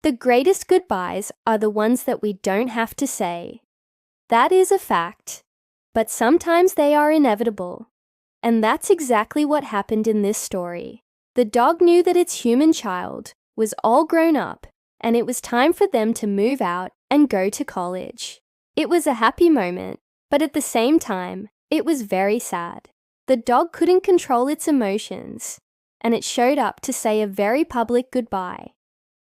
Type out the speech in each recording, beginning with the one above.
The greatest goodbyes are the ones that we don't have to say. That is a fact. But sometimes they are inevitable. And that's exactly what happened in this story. The dog knew that its human child was all grown up, and it was time for them to move out and go to college. It was a happy moment, but at the same time, it was very sad. The dog couldn't control its emotions, and it showed up to say a very public goodbye.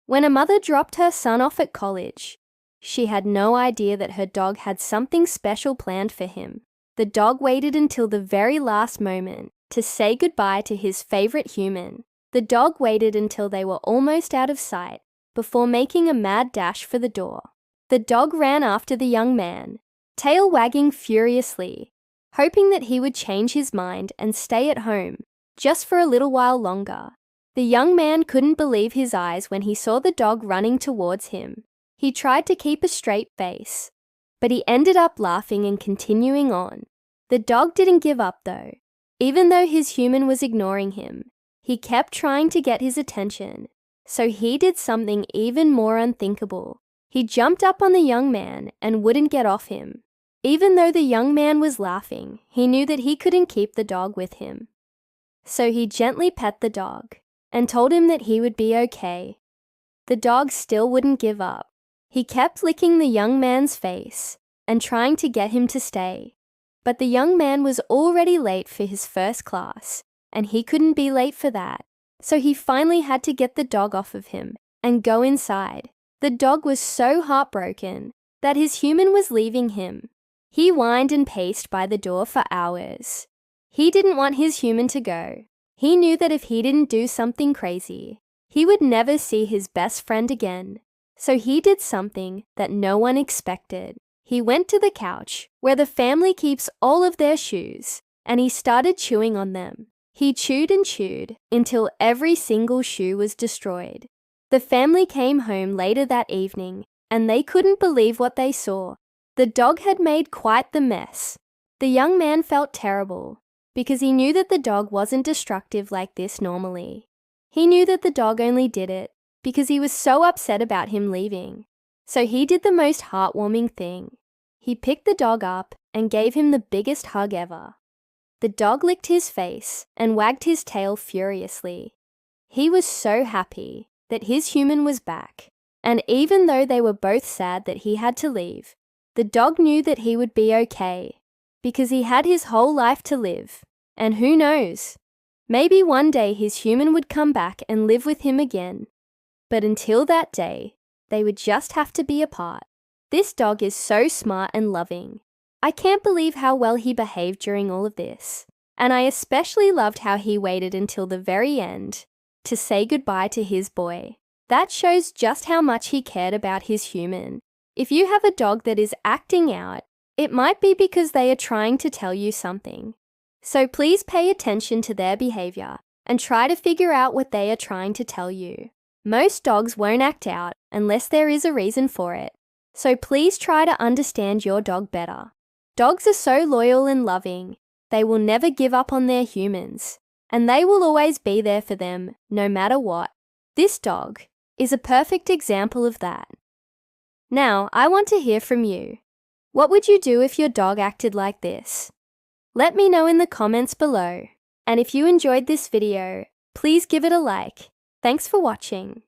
When a mother dropped her son off at college, she had no idea that her dog had something special planned for him. The dog waited until the very last moment to say goodbye to his favorite human. The dog waited until they were almost out of sight before making a mad dash for the door. The dog ran after the young man, tail wagging furiously, hoping that he would change his mind and stay at home just for a little while longer. The young man couldn't believe his eyes when he saw the dog running towards him. He tried to keep a straight face, but he ended up laughing and continuing on. The dog didn't give up though. Even though his human was ignoring him, he kept trying to get his attention. So he did something even more unthinkable. He jumped up on the young man and wouldn't get off him. Even though the young man was laughing, he knew that he couldn't keep the dog with him. So he gently pet the dog and told him that he would be okay. The dog still wouldn't give up. He kept licking the young man's face and trying to get him to stay. But the young man was already late for his first class, and he couldn't be late for that. So he finally had to get the dog off of him and go inside. The dog was so heartbroken that his human was leaving him. He whined and paced by the door for hours. He didn't want his human to go. He knew that if he didn't do something crazy, he would never see his best friend again. So he did something that no one expected. He went to the couch where the family keeps all of their shoes, and he started chewing on them. He chewed and chewed until every single shoe was destroyed. The family came home later that evening, and they couldn't believe what they saw. The dog had made quite the mess. The young man felt terrible because he knew that the dog wasn't destructive like this normally. He knew that the dog only did it because he was so upset about him leaving. So he did the most heartwarming thing. He picked the dog up and gave him the biggest hug ever. The dog licked his face and wagged his tail furiously. He was so happy that his human was back, and even though they were both sad that he had to leave, the dog knew that he would be okay because he had his whole life to live. And who knows, maybe one day his human would come back and live with him again. But until that day, they would just have to be apart. This dog is so smart and loving. I can't believe how well he behaved during all of this. And I especially loved how he waited until the very end to say goodbye to his boy. That shows just how much he cared about his human. If you have a dog that is acting out, it might be because they are trying to tell you something. So please pay attention to their behavior and try to figure out what they are trying to tell you. Most dogs won't act out unless there is a reason for it. So please try to understand your dog better. Dogs are so loyal and loving. They will never give up on their humans, and they will always be there for them no matter what. This dog is a perfect example of that. Now, I want to hear from you. What would you do if your dog acted like this? Let me know in the comments below. And if you enjoyed this video, please give it a like. Thanks for watching.